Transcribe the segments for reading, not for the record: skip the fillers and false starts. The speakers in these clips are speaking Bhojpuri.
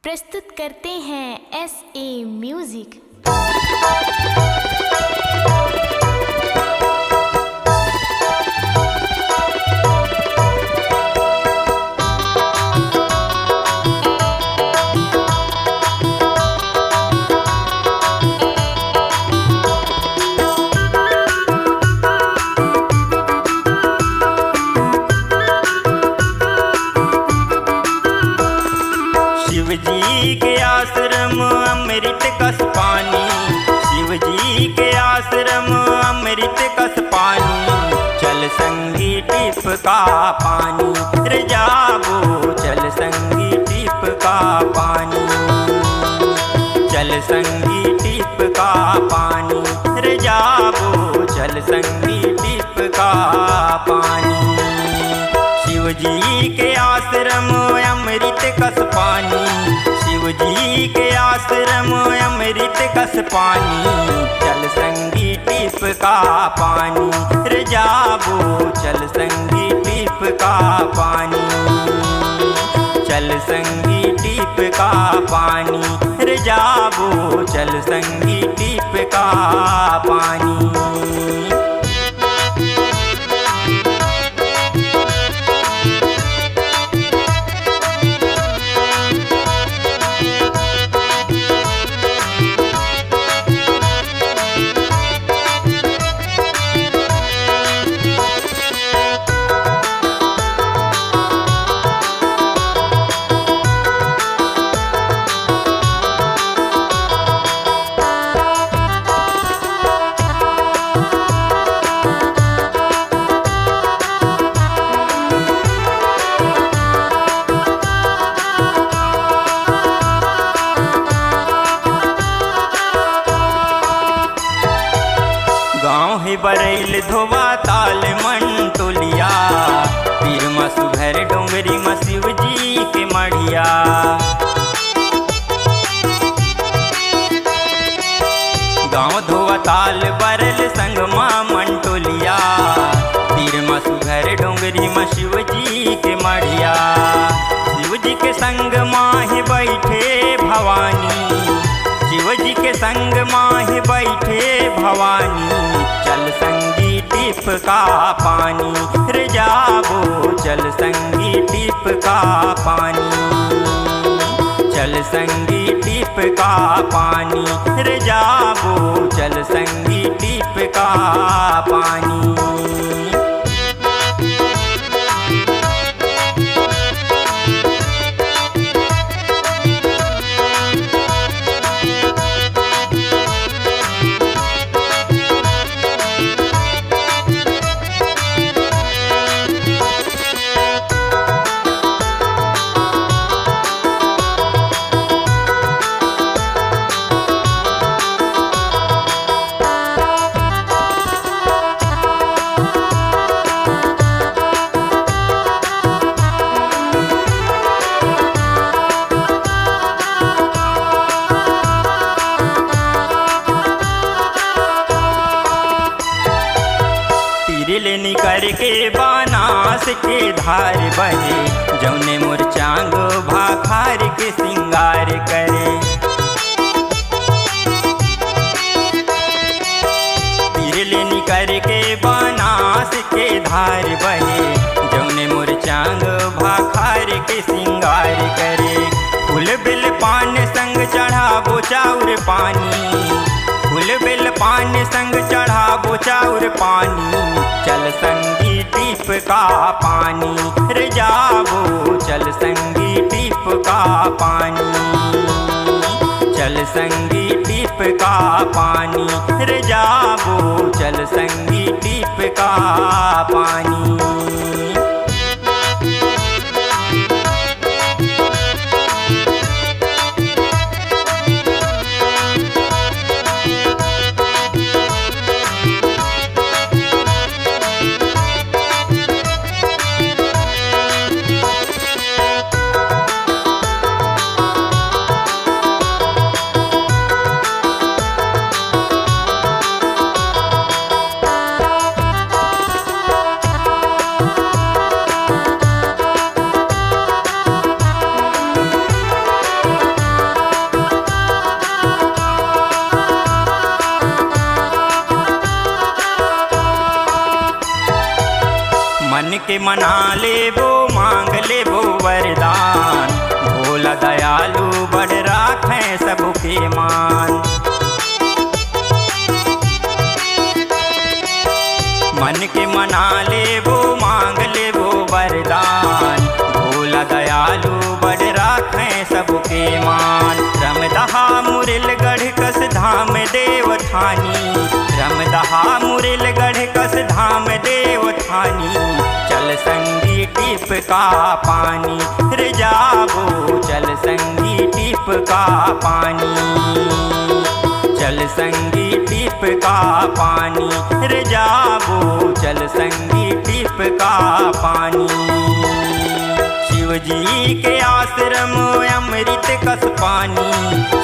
प्रस्तुत करते हैं SA म्यूजिक। शिव जी के आश्रम अमृत कस पानी, शिव जी के आश्रम अमृत कस पानी। चल संगी टिप का पानी रे जाबो, चल संगी टिप का पानी, चल संगी टिप का पानी रे जाबो, चल संगी टिप का पानी। शिव जी के आश्रम अमृत कस पानी, शिव जी के आश्रम अमृत कस पानी। चल संगी टिप का पानी रे जाबो, चल संगी टिप का पानी, चल संगी टिप का पानी रे जाबो, चल संगी टिप का पानी। बरैल धोबा ताल मंटोलिया, पीर मसुभर डोंगरी में शिव जी के मढ़िया। गाँव धोबा ताल बरल संगमा मंटोलिया, पीर मसुभर डोंगरी में शिव जी के मढ़िया। शिव जी के संग माहे बैठे भवानी, शिव जी के संग माहे बैठे भवानी। चल संगी टिप का पानी रे जाबो, चल संगी टिप का पानी, चल संगी टिप का पानी रे जाबो, चल संगी टिप का पानी। लेनी करके बानास के धार बहे, जौने मोर चांग भाखार के सिंगार करे। तीर लेनी करके बानास के धार बहे, जौने मोर चांग भाखार के सिंगार करे। फूल बिल पान संग चढ़ाबो चाउर पानी, फूल बिल पान संग चढ़ाबो चाउर पानी। चल संगी टिप का पानी रे जाबो, चल संगी टिप का पानी, चल संगी टिप का पानी रे जाबो, चल संगी टिप का पानी। मन के मना लेबो मांग लेबो वरदान, भोला दयालु बड़ राखें सबके मान। मन के मना लेबो मांग लेबो वरदान, भोला दयालु बड़ राखें सबके मान। रमदहा मुरलगढ़ कस धाम देवठानी, रमदहा मुरलगढ़ कस धाम देवठानी, चल संगी टिप का पानी रे जाबो, चल संगी टिप का पानी, चल संगी टिप का पानी रे जाबो, चल संगी टिप का पानी। शिव जी के आश्रम अमृत कस पानी,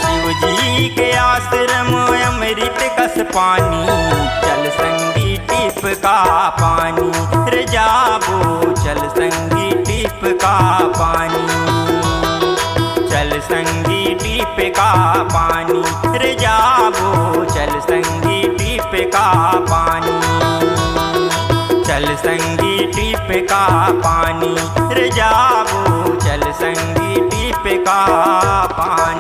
शिव जी के आश्रम अमृत कस पानी, चल संगी टिप का पानी रे जाबो, चल संगी टिप का पानी, चल संगी टिप का पानी रे जाबो, चल संगी टिप का पानी, चल संगी टिप का पानी रे जाबो, चल संगी टिप का पानी।